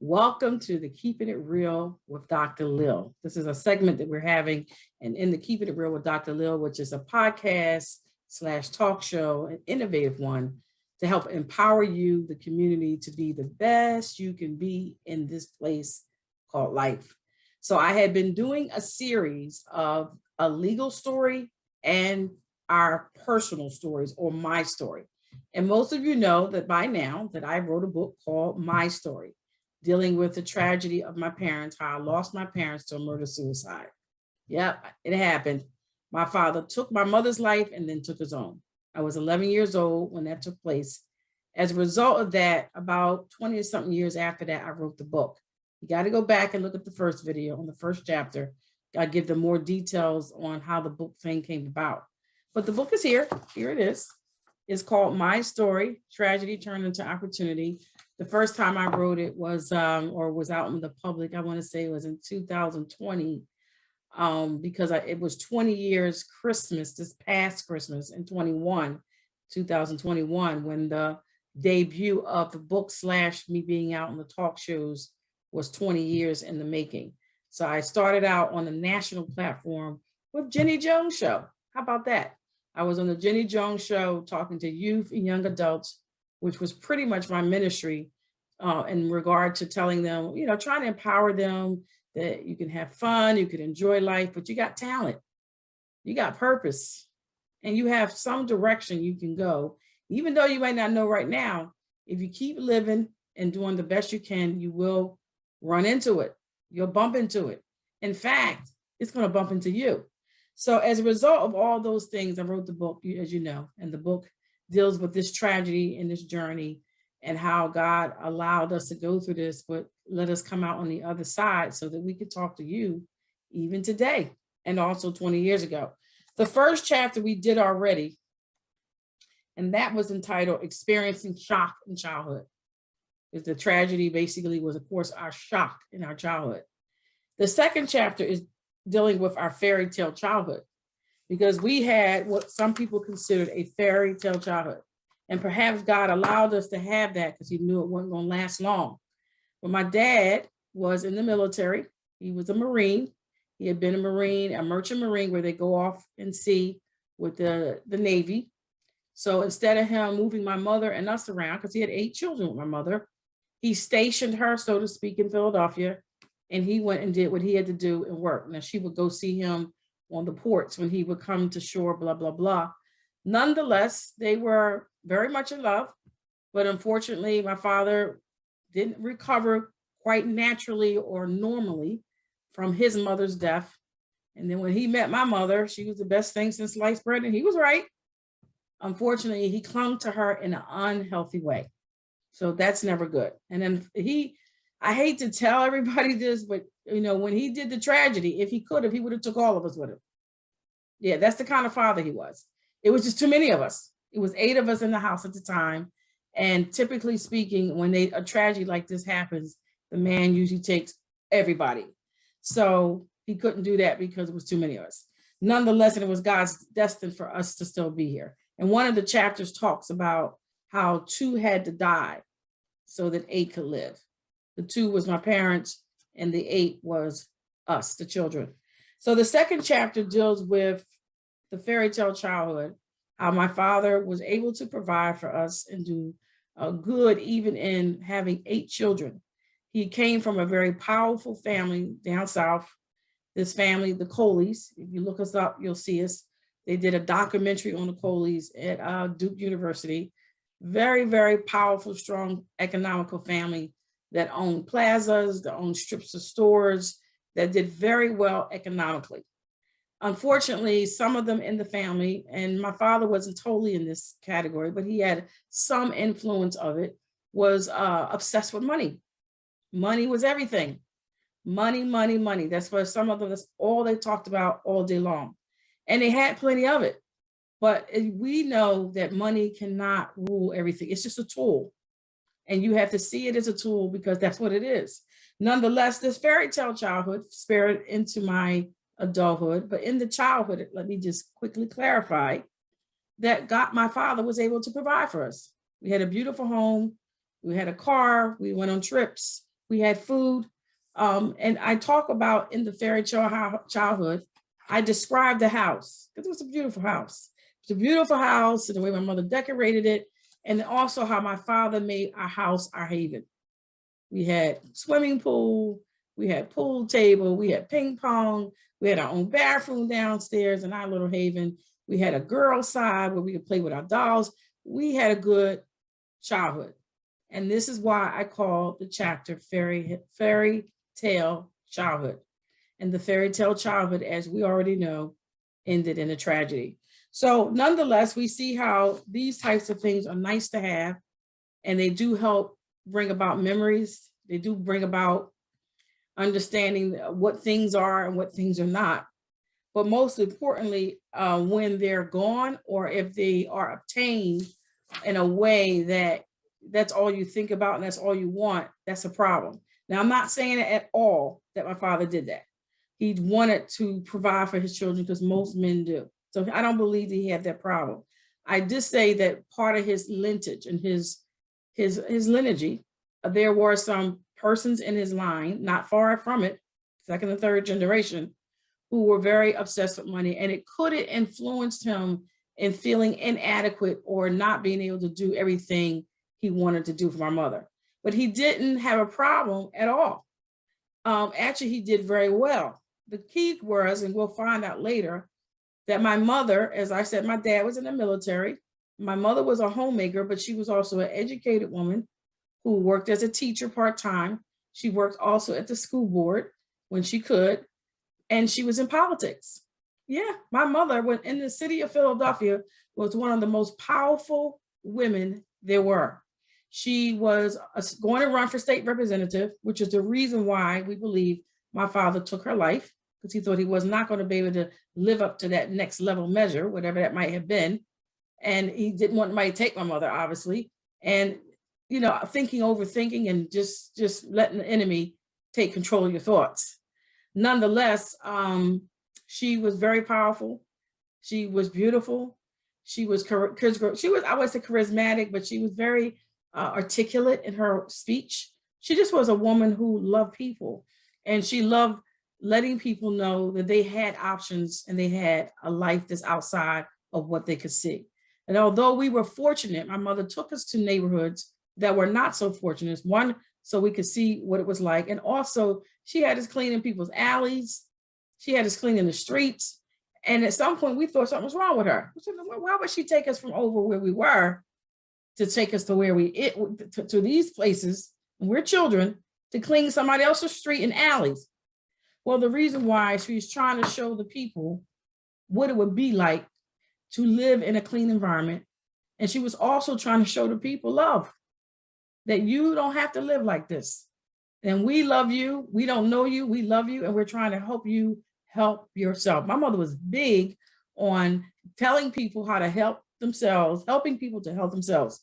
Welcome to the Keeping It Real with Dr. Lil. This is a segment that we're having, and in the Keeping It Real with Dr. Lil, which is a podcast / talk show, an innovative one to help empower you, the community, to be the best you can be in this place called life. So I had been doing a series of a legal story and our personal stories, or my story. And most of you know that by now that I wrote a book called My Story, dealing with the tragedy of my parents, how I lost my parents to a murder-suicide. Yep, it happened. My father took my mother's life and then took his own. I was 11 years old when that took place. As a result of that, about 20 or something years after that, I wrote the book. You got to go back and look at the first video on the first chapter. I give them more details on how the book thing came about. But the book is here. Here it is. It's called My Story, Tragedy Turned into Opportunity. The first time I wrote it was, was out in the public, I want to say it was in 2020, because it was 20 years Christmas, this past Christmas in 2021, when the debut of the book / me being out on the talk shows was 20 years in the making. So I started out on the national platform with Jenny Jones Show. How about that? I was on the Jenny Jones Show talking to youth and young adults, which was pretty much my ministry in regard to telling them, trying to empower them that you can have fun, you can enjoy life, but you got talent, you got purpose, and you have some direction you can go. Even though you might not know right now, if you keep living and doing the best you can, you will run into it. You'll bump into it. In fact, it's going to bump into you. So as a result of all those things, I wrote the book, as you know, and the book deals with this tragedy and this journey and how God allowed us to go through this, but let us come out on the other side so that we could talk to you even today and also 20 years ago. The first chapter we did already, and that was entitled Experiencing Shock in Childhood. Because the tragedy basically was, of course, our shock in our childhood. The second chapter is dealing with our fairy tale childhood, because we had what some people considered a fairy tale childhood. And perhaps God allowed us to have that because he knew it wasn't going to last long. But my dad was in the military. He was a Marine. He had been a Marine, a merchant Marine, where they go off and sea with the Navy. So instead of him moving my mother and us around, because he had 8 children with my mother, he stationed her, so to speak, in Philadelphia. And he went and did what he had to do and work. Now, she would go see him on the ports when he would come to shore, blah, blah, blah. Nonetheless, they were very much in love. But unfortunately, my father didn't recover quite naturally or normally from his mother's death. And then when he met my mother, she was the best thing since sliced bread, and he was right. Unfortunately, he clung to her in an unhealthy way. So that's never good. And then I hate to tell everybody this, but when he did the tragedy, if he could have, he would have took all of us with him. Yeah, that's the kind of father he was. It was just too many of us. It was 8 of us in the house at the time. And typically speaking, when a tragedy like this happens, the man usually takes everybody. So he couldn't do that because it was too many of us. Nonetheless, it was God's destiny for us to still be here. And one of the chapters talks about how 2 had to die so that 8 could live. The 2 was my parents, and the 8 was us, the children. So the second chapter deals with the fairy tale childhood, how my father was able to provide for us and do good even in having 8 children. He came from a very powerful family down south. This family, the Coleys, if you look us up, you'll see us. They did a documentary on the Coleys at Duke University. Very, very powerful, strong economical family that owned plazas, that owned strips of stores, that did very well economically. Unfortunately, some of them in the family, and my father wasn't totally in this category, but he had some influence of it, was obsessed with money. Money was everything. Money, money, money. That's what some of them, that's all they talked about all day long. And they had plenty of it. But we know that money cannot rule everything. It's just a tool. And you have to see it as a tool because that's what it is. Nonetheless, this fairy tale childhood spared into my adulthood. But in the childhood, let me just quickly clarify that my father was able to provide for us. We had a beautiful home. We had a car. We went on trips. We had food. And I talk about in the fairy tale childhood, I described the house because it was a beautiful house. It's a beautiful house and the way my mother decorated it. And also how my father made our house our haven. We had swimming pool, we had pool table, we had ping pong, we had our own bathroom downstairs in our little haven. We had a girl side where we could play with our dolls. We had a good childhood. And this is why I call the chapter fairy tale childhood. And the fairy tale childhood, as we already know, ended in a tragedy. So nonetheless, we see how these types of things are nice to have, and they do help bring about memories. They do bring about understanding what things are and what things are not. But most importantly, when they're gone or if they are obtained in a way that that's all you think about and that's all you want, that's a problem. Now, I'm not saying at all that my father did that. He wanted to provide for his children because most men do. So I don't believe that he had that problem. I just say that part of his lineage and his lineage, there were some persons in his line, not far from it, second and third generation, who were very obsessed with money, and it could have influenced him in feeling inadequate or not being able to do everything he wanted to do for my mother. But he didn't have a problem at all. Actually, he did very well. The key was, and we'll find out later, that my mother, as I said, my dad was in the military. My mother was a homemaker, but she was also an educated woman who worked as a teacher part-time. She worked also at the school board when she could, and she was in politics. Yeah, my mother, when in the city of Philadelphia, was one of the most powerful women there were. She was going to run for state representative, which is the reason why we believe my father took her life, because he thought he was not going to be able to live up to that next level measure, whatever that might have been. And he didn't want anybody to take my mother, obviously. And, you know, overthinking and just letting the enemy take control of your thoughts. Nonetheless, she was very powerful. She was beautiful. She was, I would say charismatic, but she was very articulate in her speech. She just was a woman who loved people, and she loved letting people know that they had options and they had a life that's outside of what they could see. And although we were fortunate, my mother took us to neighborhoods that were not so fortunate. One, so we could see what it was like. And also she had us cleaning people's alleys. She had us cleaning the streets. And at some point we thought something was wrong with her. Said, why would she take us from over where we were to take us to where to these places, and we're children, to clean somebody else's street and alleys? Well, the reason why she's trying to show the people what it would be like to live in a clean environment. And she was also trying to show the people love, that you don't have to live like this. And we love you. We don't know you. We love you. And we're trying to help you help yourself. My mother was big on telling people how to help themselves, helping people to help themselves.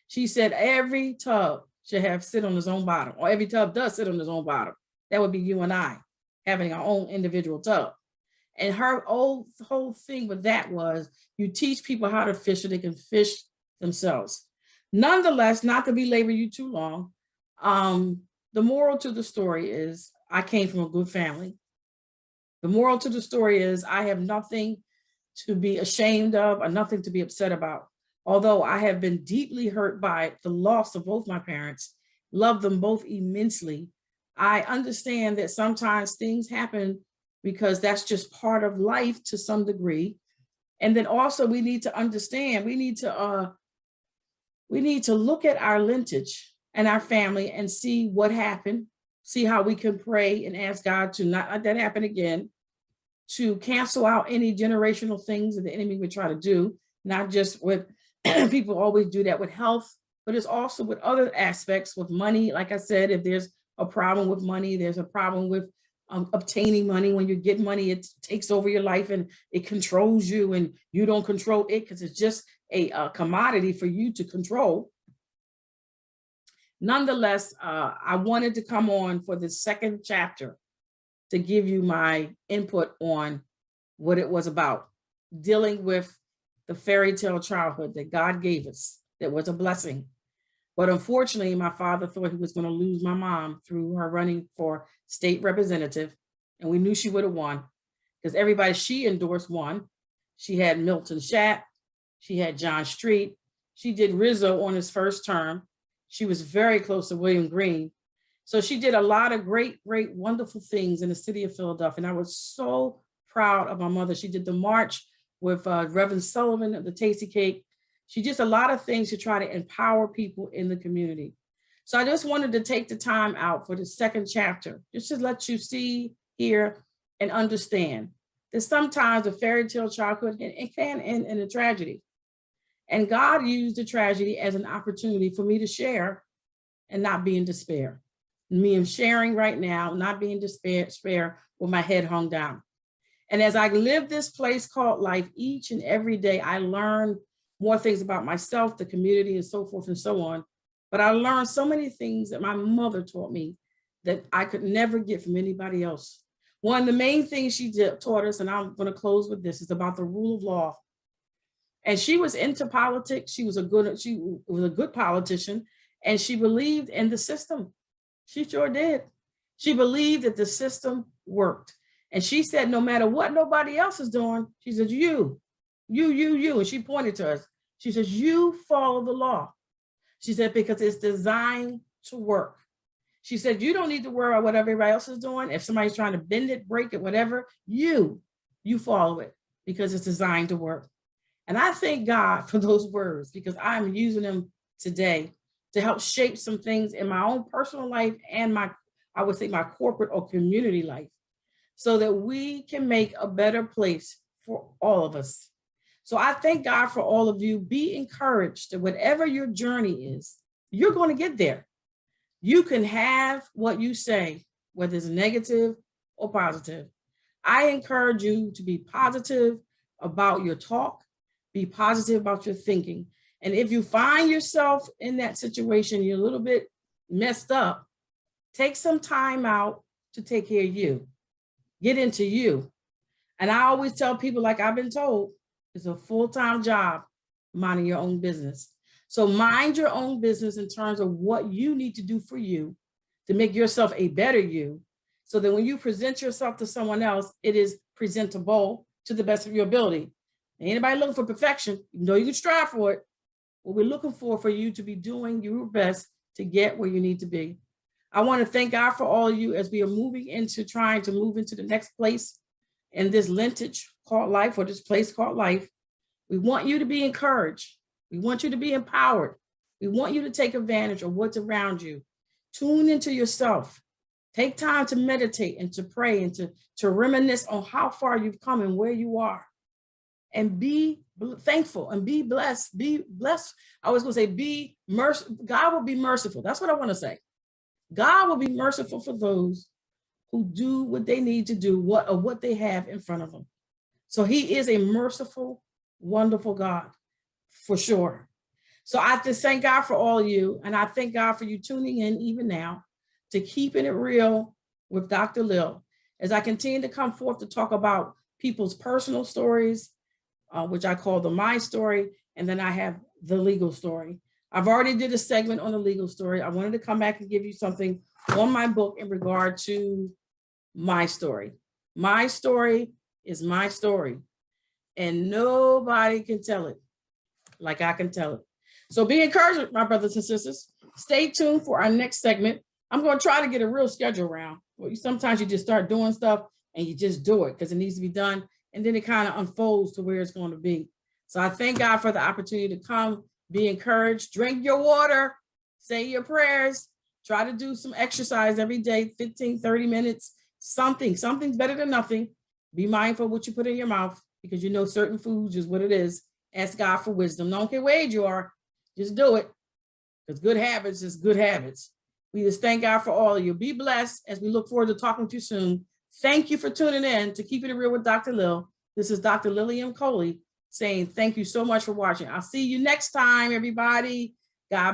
She said every tub should sit on its own bottom, or every tub does sit on its own bottom. That would be you and I having our own individual tub. And her whole thing with that was you teach people how to fish so they can fish themselves. Nonetheless, not to belabor you too long, the moral to the story is I came from a good family. The moral to the story is I have nothing to be ashamed of or nothing to be upset about. Although I have been deeply hurt by the loss of both my parents, love them both immensely, I understand that sometimes things happen because that's just part of life to some degree. And then also we need to understand, we need to look at our lineage and our family and see what happened, see how we can pray and ask God to not let that happen again, to cancel out any generational things that the enemy would try to do, not just with, people always do that with health, but it's also with other aspects with money. Like I said, if there's a problem with money, there's a problem with obtaining money. When you get money, it takes over your life and it controls you, and you don't control it because it's just a commodity for you to control. Nonetheless, I wanted to come on for the second chapter to give you my input on what it was about, dealing with the fairy tale childhood that God gave us, that was a blessing. But unfortunately, my father thought he was going to lose my mom through her running for state representative. And we knew she would have won because everybody she endorsed won. She had Milton Schaap. She had John Street. She did Rizzo on his first term. She was very close to William Green. So she did a lot of great, wonderful things in the city of Philadelphia. And I was so proud of my mother. She did the march with Reverend Sullivan at the Tasty Cake. She did a lot of things to try to empower people in the community. So I just wanted to take the time out for the second chapter, just to let you see, hear, and understand that sometimes a fairy tale childhood can end in a tragedy. And God used the tragedy as an opportunity for me to share and not be in despair. Me and sharing right now, not being in despair with my head hung down. And as I live this place called life each and every day, I learn more things about myself, the community, and so forth and so on. But I learned so many things that my mother taught me that I could never get from anybody else. One of the main things she taught us, and I'm going to close with this, is about the rule of law. And she was into politics. She was a good politician, and she believed in the system. She sure did. She believed that the system worked. And she said, no matter what nobody else is doing, she said, you. And she pointed to us. She says, you follow the law. She said, because it's designed to work. She said, you don't need to worry about what everybody else is doing. If somebody's trying to bend it, break it, whatever, you follow it because it's designed to work. And I thank God for those words because I'm using them today to help shape some things in my own personal life and I would say my corporate or community life so that we can make a better place for all of us. So I thank God for all of you. Be encouraged that whatever your journey is, you're going to get there. You can have what you say, whether it's negative or positive. I encourage you to be positive about your talk, be positive about your thinking. And if you find yourself in that situation, you're a little bit messed up, take some time out to take care of you. Get into you. And I always tell people, like I've been told, it's a full-time job minding your own business. So mind your own business in terms of what you need to do for you to make yourself a better you, so that when you present yourself to someone else, it is presentable to the best of your ability. Anybody looking for perfection, even though you can strive for it, what we're looking for you to be doing your best to get where you need to be. I want to thank God for all of you as we are moving into trying to move into the next place in this lineage called life, or this place called life. We want you to be encouraged. We want you to be empowered. We want you to take advantage of what's around you. Tune into yourself. Take time to meditate and to pray and to reminisce on how far you've come and where you are. And be thankful and be blessed. Be blessed. I was going to say, be merciful. God will be merciful. That's what I want to say. God will be merciful for those who do what they need to do, what they have in front of them. So he is a merciful, wonderful God, for sure. So I just thank God for all of you. And I thank God for you tuning in even now to Keeping It Real with Dr. Lil, as I continue to come forth to talk about people's personal stories, which I call the My Story. And then I have the legal story. I've already did a segment on the legal story. I wanted to come back and give you something on my book in regard to my story. My story is my story, and nobody can tell it like I can tell it. So be encouraged, my brothers and sisters. Stay tuned for our next segment. I'm going to try to get a real schedule around. Sometimes you just start doing stuff and you just do it because it needs to be done, and then it kind of unfolds to where it's going to be. So I thank God for the opportunity to come. Be encouraged, drink your water, say your prayers, try to do some exercise every day, 15, 30 minutes, something's better than nothing. Be mindful of what you put in your mouth because you know certain foods is what it is. Ask God for wisdom. Don't care what age you are, just do it because good habits is good habits. We just thank God for all of you. Be blessed as we look forward to talking to you soon. Thank you for tuning in to Keeping It Real with Dr. Lil. This is Dr. Lillian Coley saying thank you so much for watching. I'll see you next time, everybody. God